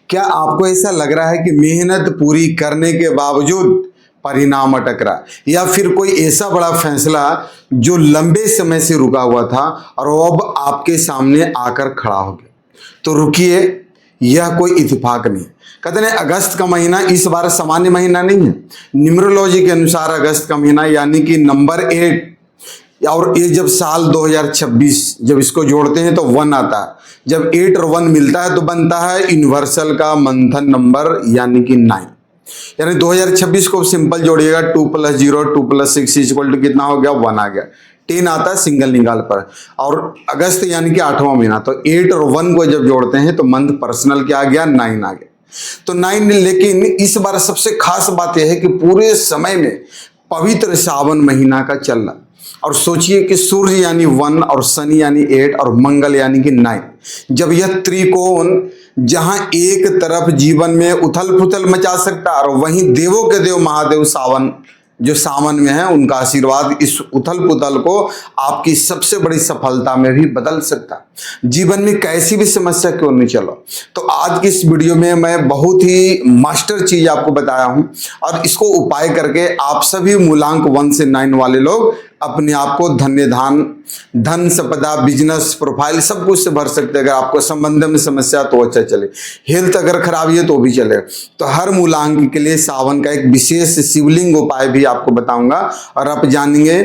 क्या आपको ऐसा लग रहा है कि मेहनत पूरी करने के बावजूद परिणाम अटक रहा, या फिर कोई ऐसा बड़ा फैसला जो लंबे समय से रुका हुआ था और वो अब आपके सामने आकर खड़ा हो गया? तो रुकिए, यह कोई इत्तेफाक नहीं। कहते हैं अगस्त का महीना इस बार सामान्य महीना नहीं है। न्यूमरोलॉजी के अनुसार अगस्त का महीना यानी कि नंबर 8, और ये जब साल 2026 जब इसको जोड़ते हैं तो 1 आता है। जब 8 और 1 मिलता है तो बनता है यूनिवर्सल का मंथन नंबर यानी कि 9। यानी 2026 को सिंपल जोड़िएगा, 2 + 0 2 + 6 इक्वल टू कितना हो गया? 1 आ गया। 10 आता है सिंगल निकाल पर। और अगस्त यानी कि 8वां महीना, तो 8 और 1 को जब जोड़ते हैं तो मंथ पर्सनल क्या आ गया? 9 आ गया। तो 9, लेकिन इस बार सबसे खास बात यह है कि पूरे समय में पवित्र सावन महीना का चल रहा। और सोचिए कि सूर्य यानी 1 और शनि यानी 8 और मंगल यानी कि 9, जब यह त्रिकोण जहां एक तरफ जीवन में उथल पुथल मचा सकता है और वहीं देवों के देव महादेव सावन जो सावन में है उनका आशीर्वाद इस उथल पुथल को आपकी सबसे बड़ी सफलता में भी बदल सकता है। जीवन में कैसी भी समस्या क्यों नहीं, चलो तो आज की इस वीडियो में मैं बहुत ही मास्टर चीज आपको बताया हूं और इसको उपाय करके आप सभी मूलांक 1 से 9 वाले लोग अपने आप को धन संपदा बिजनेस प्रोफाइल सब कुछ से भर सकते हैं। अगर आपको संबंध में समस्या तो अच्छा चले, हेल्थ अगर खराबी है तो भी चले। तो हर मूलांक के लिए सावन का एक विशेष शिवलिंग उपाय भी आपको बताऊंगा और आप जानेंगे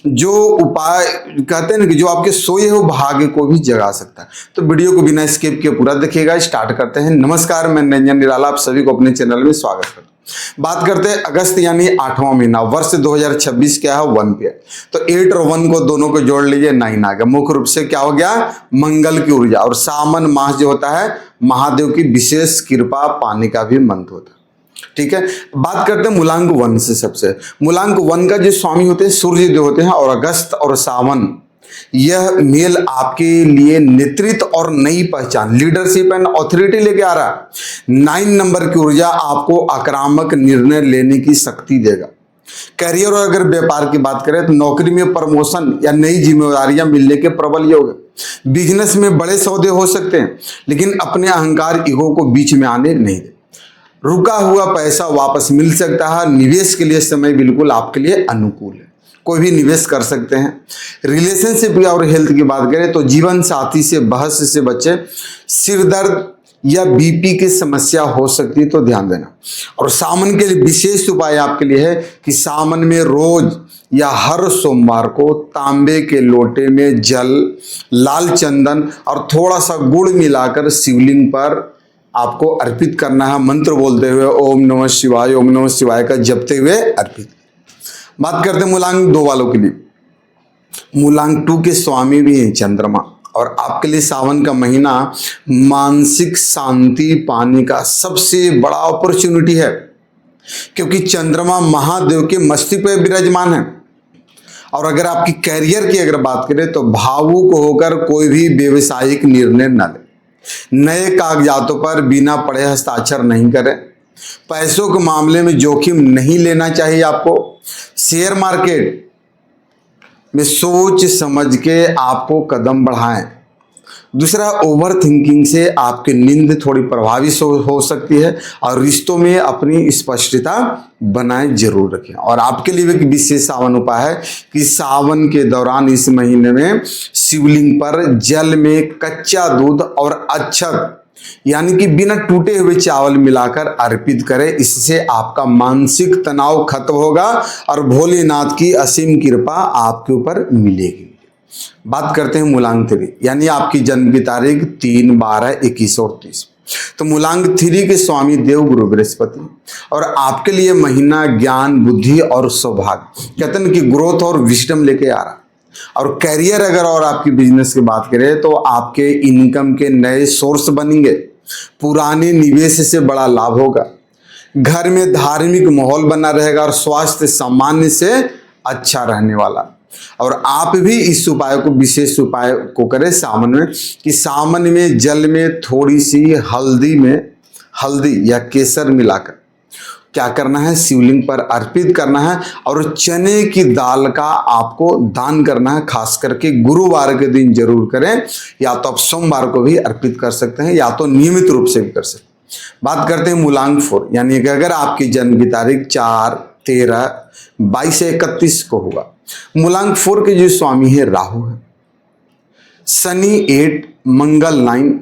जो उपाय कहते हैं ना कि जो आपके सोए हो भाग्य को भी जगा सकता है। तो वीडियो को बिना स्किप किए पूरा देखिएगा। स्टार्ट करते हैं। नमस्कार, मैं निरंजन निराला, आप सभी को अपने चैनल में स्वागत करता हूं। बात करते हैं अगस्त यानी 8वां महीना, वर्ष 2026 क्या है? 1 पे। तो 8 और 1 को दोनों को जोड़ लीजिए, 9 आ गया। मुख्य रूप से क्या हो गया? मंगल की ऊर्जा। और सावन मास जो होता है महादेव की विशेष कृपा पाने का भी मंत्र होता है। ठीक है, बात करते हैं मूलांक 1 से। सबसे मूलांक 1 का जो स्वामी होते हैं सूर्य देव होते हैं। और अगस्त और सावन यह मेल आपके लिए नेतृत्व और नई पहचान, लीडरशिप एंड ऑथोरिटी लेके आ रहा है। 9 नंबर की ऊर्जा आपको आक्रामक निर्णय लेने की शक्ति देगा। करियर और अगर व्यापार की बात करें तो नौकरी में प्रमोशन या नई जिम्मेदारियां मिलने के प्रबल योग है। बिजनेस में बड़े सौदे हो सकते हैं, लेकिन अपने अहंकार ईगो को बीच में आने नहीं दे। रुका हुआ पैसा वापस मिल सकता है। निवेश के लिए समय बिल्कुल आपके लिए अनुकूल है, कोई भी निवेश कर सकते हैं। रिलेशनशिप और हेल्थ की बात करें तो जीवन साथी से बहस से बचे। सिर दर्द या बीपी की समस्या हो सकती है तो ध्यान देना। और सावन के लिए विशेष उपाय आपके लिए है कि सावन में रोज या हर सोमवार को तांबे के लोटे में जल, लाल चंदन और थोड़ा सा गुड़ मिलाकर शिवलिंग पर आपको अर्पित करना है। मंत्र बोलते हुए ओम नमः शिवाय, ओम नमः शिवाय का जपते हुए अर्पित। बात करते हैं मूलांक 2 वालों के लिए। मूलांक 2 के स्वामी भी हैं चंद्रमा। और आपके लिए सावन का महीना मानसिक शांति पाने का सबसे बड़ा अपॉर्चुनिटी है, क्योंकि चंद्रमा महादेव के मस्तिष्क पर विराजमान है। और अगर आपकी कैरियर की अगर बात करें तो भावुक होकर कोई भी व्यवसायिक निर्णय न ले। नए कागजातों पर बिना पढ़े हस्ताक्षर नहीं करें। पैसों के मामले में जोखिम नहीं लेना चाहिए आपको। शेयर मार्केट में सोच समझ के आपको कदम बढ़ाएं। दूसरा, ओवर थिंकिंग से आपकी नींद थोड़ी प्रभावित हो सकती है। और रिश्तों में अपनी स्पष्टता बनाए जरूर रखें। और आपके लिए एक विशेष सावन उपाय है कि सावन के दौरान इस महीने में शिवलिंग पर जल में कच्चा दूध और अक्षत यानी कि बिना टूटे हुए चावल मिलाकर अर्पित करें। इससे आपका मानसिक तनाव खत्म होगा और भोलेनाथ की असीम कृपा आपके ऊपर मिलेगी। बात करते हैं मूलांक 3 यानी आपकी जन्म की तारीख 3, 12, 21 और 30। तो मूलांक 3 के स्वामी देव गुरु बृहस्पति। और आपके लिए महीना ज्ञान, बुद्धि और सौभाग्य कहते हैं कि ग्रोथ और विजडम लेके आ रहा। और कैरियर अगर और आपकी बिजनेस की बात करें तो आपके इनकम के नए सोर्स बनेंगे। पुराने निवेश से बड़ा लाभ होगा। घर में धार्मिक माहौल बना रहेगा और स्वास्थ्य सामान्य से अच्छा रहने वाला। और आप भी इस उपाय को, विशेष उपाय को करें सावन में कि सावन में जल में थोड़ी सी हल्दी या केसर मिलाकर क्या करना है? शिवलिंग पर अर्पित करना है। और चने की दाल का आपको दान करना है। खास करके गुरुवार के दिन जरूर करें, या तो आप सोमवार को भी अर्पित कर सकते हैं या तो नियमित रूप से भी कर सकते हैं। बात करते हैं मूलांक 4, यानी कि अगर आपकी जन्म की तारीख 4, 13, 22 से 31 को हुआ, मूलांक 4 के जो स्वामी है राहु है, शनि 8, मंगल 9,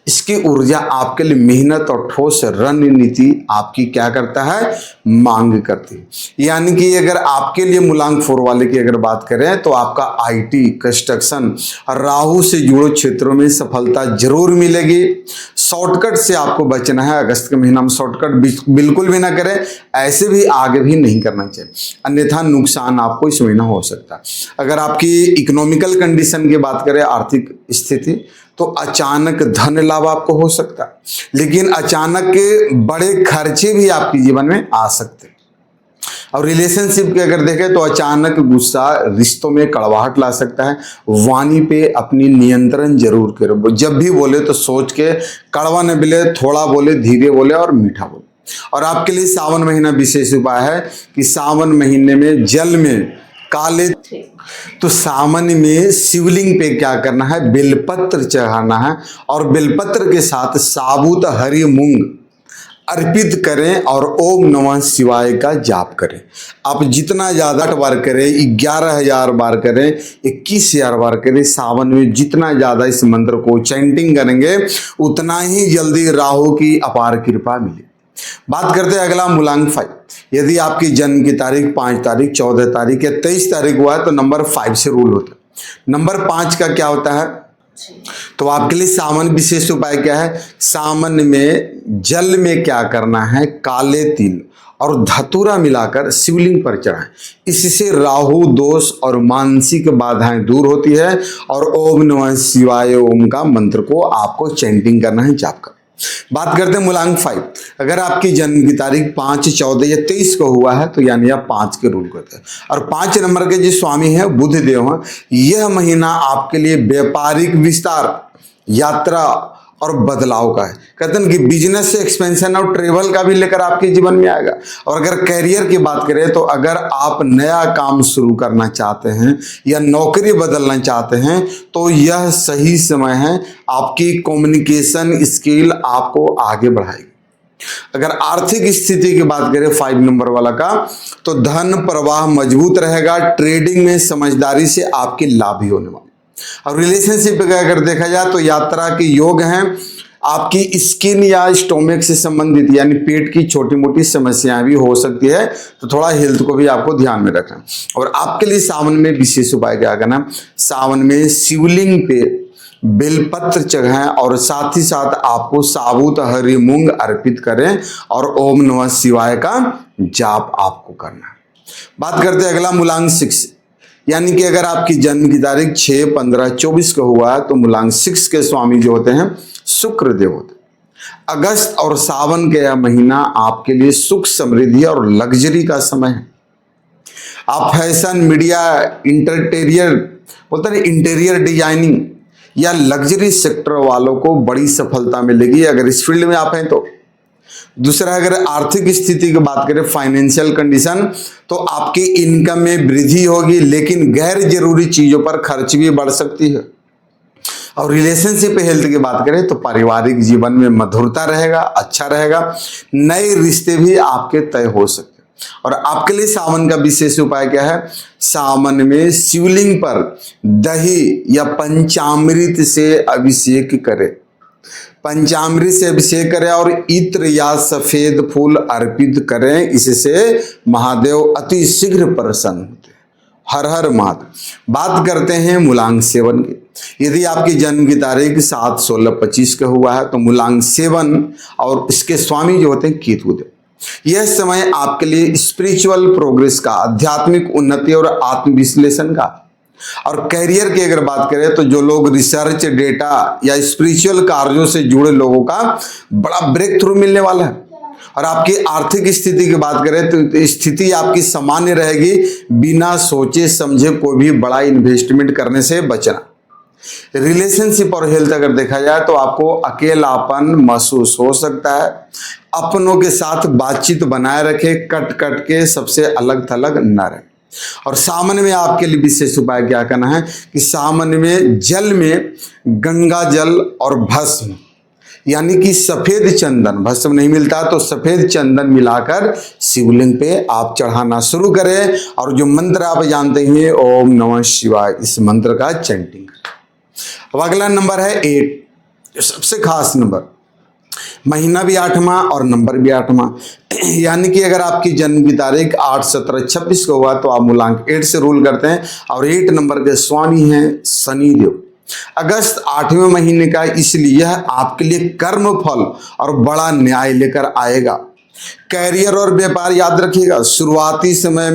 इसकी ऊर्जा आपके लिए मेहनत और ठोस रणनीति आपकी क्या करता है, मांग करती है। यानी कि अगर आपके लिए मूलांक 4 वाले की अगर बात करें तो आपका आईटी, कंस्ट्रक्शन, राहु से जुड़े क्षेत्रों में सफलता जरूर मिलेगी। शॉर्टकट से आपको बचना है, अगस्त के महीना में शॉर्टकट बिल्कुल भी ना करें, ऐसे भी आगे भी नहीं करना चाहिए, अन्यथा नुकसान आपको इस महीना हो सकता है। अगर आपकी इकोनॉमिकल कंडीशन की बात करें, आर्थिक स्थिति, तो अचानक धन लाभ आपको हो सकता है, लेकिन अचानक के बड़े खर्चे भी आपके जीवन में आ सकते हैं। और रिलेशनशिप के अगर देखें तो अचानक गुस्सा रिश्तों में कड़वाहट ला सकता है। वाणी पे अपनी नियंत्रण जरूर करो, जब भी बोले तो सोच के, कड़वा न बोले, थोड़ा बोले, धीरे बोले और मीठा बोले। और आपके लिए सावन महीना विशेष उपाय है कि सावन महीने में जल में काले, तो सावन में शिवलिंग पे क्या करना है, बेलपत्र चढ़ाना है और बेलपत्र के साथ साबुत हरी मूंग अर्पित करें और ओम नमः शिवाय का जाप करें। आप जितना ज़्यादा बार करें, 11,000 बार करें, 21,000 बार करें, सावन में जितना ज़्यादा इस मंत्र को चैंटिंग करेंगे उतना ही जल्दी राहु की अपार कृपा मिले। बात करते हैं अगला मूलांक 5। यदि आपकी जन्म की तारीख 5 तारीख, 14 तारीख या 23 तारीख हुआ है तो नंबर 5 से रूल होता है। नंबर 5 का क्या होता है, तो आपके लिए सावन विशेष उपाय क्या है, सावन में जल में क्या करना है, काले तिल और धतूरा मिलाकर शिवलिंग पर चढ़ाएं। इससे राहु दोष और मानसिक बाधाएं दूर होती है। और ओम नमः शिवाय ओम का मंत्र को आपको चैंटिंग करना है, जाप करना। बात करते हैं मूलांक 5। अगर आपकी जन्म की तारीख 5, 14 या 23 को हुआ है तो यानी आप 5 के रूल करते हैं। और 5 नंबर के जो स्वामी हैं बुध देव हैं। यह महीना आपके लिए व्यापारिक विस्तार, यात्रा और बदलाव का है। कहते हैं कि बिजनेस से एक्सपेंशन और ट्रेवल का भी लेकर आपके जीवन में आएगा। और अगर कैरियर की बात करें तो अगर आप नया काम शुरू करना चाहते हैं या नौकरी बदलना चाहते हैं तो यह सही समय है। आपकी कम्युनिकेशन स्किल आपको आगे बढ़ाएगी। अगर आर्थिक स्थिति की बात करें 5 नंबर वाला का, तो धन प्रवाह मजबूत रहेगा। ट्रेडिंग में समझदारी से आपके लाभ ही होने वाले। और रिलेशनशिप का अगर देखा जाए तो यात्रा के योग हैं। आपकी स्किन या स्टोमक से संबंधित यानी पेट की छोटी मोटी समस्याएं भी हो सकती है, तो थोड़ा हेल्थ को भी आपको ध्यान में रखना। और आपके लिए सावन में विशेष उपाय क्या करना, सावन में शिवलिंग पे बेलपत्र चढ़ाएं और साथ ही साथ आपको साबुत हरी मूंग अर्पित करें और ओम नमः शिवाय का जाप आपको करना है। बात करते हैं अगला मूलांक 6, यानी कि अगर आपकी जन्म की तारीख 6, 15, 24 को हुआ है तो मूलांक 6 के स्वामी जो होते हैं शुक्र देव होते हैं। अगस्त और सावन के यह महीना आपके लिए सुख, समृद्धि और लग्जरी का समय है। आप फैशन, मीडिया, इंटीरियर डिजाइनिंग या लग्जरी सेक्टर वालों को बड़ी सफलता मिलेगी अगर इस फील्ड में आप हैं तो। दूसरा, अगर आर्थिक स्थिति की बात करें, फाइनेंशियल कंडीशन, तो आपकी इनकम में वृद्धि होगी, लेकिन गैर जरूरी चीजों पर खर्च भी बढ़ सकती है। और रिलेशनशिप हेल्थ की बात करें तो पारिवारिक जीवन में मधुरता रहेगा, अच्छा रहेगा। नए रिश्ते भी आपके तय हो सकते हैं। और आपके लिए सावन का विशेष उपाय क्या है, सावन में शिवलिंग पर दही या पंचामृत से अभिषेक करें। पंचामृत से अभिषेक करें और इत्र या सफेद फूल अर्पित करें। इससे महादेव अति शीघ्र प्रसन्न होते हैं। हर हर महादेव। बात करते हैं मूलांक 7 की। यदि आपकी जन्म की तारीख 7, 16, 25 का हुआ है तो मूलांक 7 और इसके स्वामी जो होते हैं केतु देव। यह समय आपके लिए स्पिरिचुअल प्रोग्रेस का, आध्यात्मिक उन्नति और आत्मविश्लेषण का। और कैरियर की अगर बात करें तो जो लोग रिसर्च, डेटा या स्पिरिचुअल कार्यों से जुड़े लोगों का बड़ा ब्रेक थ्रू मिलने वाला है। और आपकी आर्थिक स्थिति की बात करें तो स्थिति आपकी सामान्य रहेगी। बिना सोचे समझे कोई भी बड़ा इन्वेस्टमेंट करने से बचना। रिलेशनशिप और हेल्थ अगर देखा जाए तो आपको अकेलापन महसूस हो सकता है। अपनों के साथ बातचीत बनाए रखें, कट कट के सबसे अलग थलग न रहे। और सावन में आपके लिए विशेष उपाय क्या करना है कि सावन में जल में गंगा जल और भस्म यानी कि सफेद चंदन, भस्म नहीं मिलता तो सफेद चंदन मिलाकर शिवलिंग पे आप चढ़ाना शुरू करें। और जो मंत्र आप जानते हैं ओम नमः शिवाय, इस मंत्र का चैंटिंग करें। अब अगला नंबर है 8, सबसे खास नंबर। महीना भी 8वां और नंबर भी 8वां, यानी कि अगर आपकी जन्म की तारीख 8, 17, 26 को हुआ तो आप मूलांक 8 से रूल करते हैं। और 8 नंबर के स्वामी हैं शनिदेव। अगस्त 8वें महीने का, इसलिए यह आपके लिए कर्म फल और बड़ा न्याय लेकर आएगा। कैरियर और व्यापार याद रखिएगा, शुरुआती समय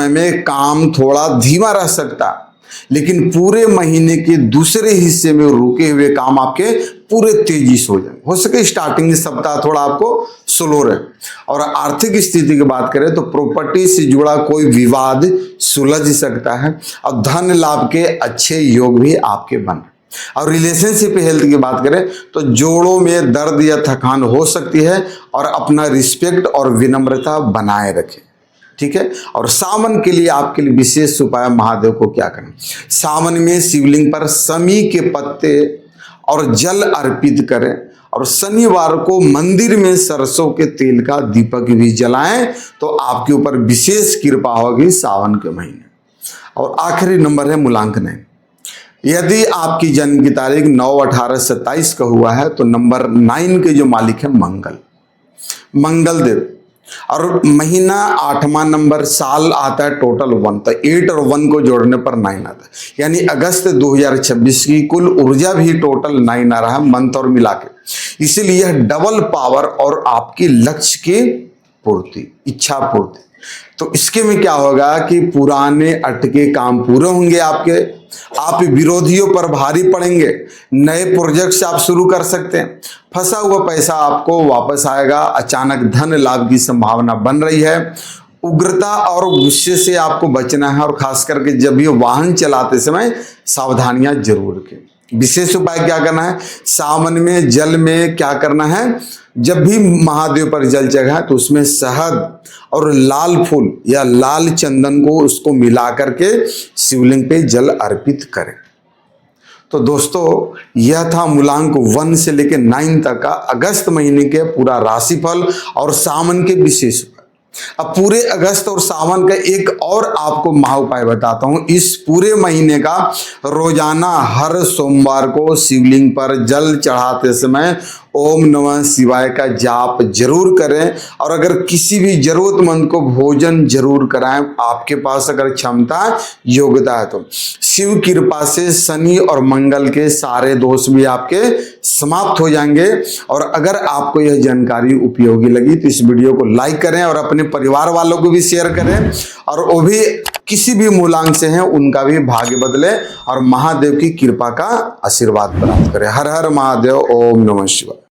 में काम थोड़ा धीमा रह सकता, लेकिन पूरे महीने के दूसरे हिस्से में रुके हुए काम आपके पूरे तेजी से हो जाएंगे। हो सके स्टार्टिंग सप्ताह थोड़ा आपको स्लो रहे। और आर्थिक स्थिति की बात करें तो प्रॉपर्टी से जुड़ा कोई विवाद सुलझ सकता है और धन लाभ के अच्छे योग भी आपके बन। और रिलेशनशिप हेल्थ की बात करें तो जोड़ों में दर्द या थकान हो सकती है, और अपना रिस्पेक्ट और विनम्रता बनाए रखें, ठीक है। और सावन के लिए आपके लिए विशेष उपाय महादेव को क्या करें, सावन में शिवलिंग पर समी के पत्ते और जल अर्पित करें, और शनिवार को मंदिर में सरसों के तेल का दीपक भी जलाएं, तो आपके ऊपर विशेष कृपा होगी सावन के महीने। और आखिरी नंबर है मूलांक 9। यदि आपकी जन्म की तारीख 9, 18, 27 का हुआ है तो नंबर 9 के जो मालिक है मंगल देव। और महीना 8वां नंबर, साल आता है टोटल 1, तो 8 और 1 को जोड़ने पर 9 आता है, यानी अगस्त 2026 की कुल ऊर्जा भी टोटल 9 आ रहा है मंथ और मिला के। इसीलिए यह डबल पावर और आपकी लक्ष्य की पूर्ति, इच्छा पूर्ति। तो इसके में क्या होगा कि पुराने अटके काम पूरे होंगे आपके, आप विरोधियों पर भारी पड़ेंगे, नए प्रोजेक्ट्स आप शुरू कर सकते हैं, फंसा हुआ पैसा आपको वापस आएगा, अचानक धन लाभ की संभावना बन रही है। उग्रता और गुस्से से आपको बचना है, और खास करके जब भी वाहन चलाते समय सावधानियां जरूर रखें। विशेष उपाय क्या करना है, सावन में जल में क्या करना है, जब भी महादेव पर जल चढ़ाए तो उसमें शहद और लाल फूल या लाल चंदन को उसको मिला करके शिवलिंग पे जल अर्पित करें। तो दोस्तों यह था मूलांक 1 से लेकर 9 तक का अगस्त महीने के पूरा राशिफल और सावन के विशेष उपाय। अब पूरे अगस्त और सावन का एक और आपको महा उपाय बताता हूं। इस पूरे महीने का रोजाना हर सोमवार को शिवलिंग पर जल चढ़ाते समय ओम नमः शिवाय का जाप जरूर करें, और अगर किसी भी जरूरतमंद को भोजन जरूर कराएं, आपके पास अगर क्षमता योग्यता है तो। शिव कृपा से शनि और मंगल के सारे दोष भी आपके समाप्त हो जाएंगे। और अगर आपको यह जानकारी उपयोगी लगी तो इस वीडियो को लाइक करें और अपने परिवार वालों को भी शेयर करें, और वो भी किसी भी मूलांक से हैं उनका भी भाग्य बदले और महादेव की कृपा का आशीर्वाद प्राप्त करें। हर हर महादेव, ओम नमः शिवाय।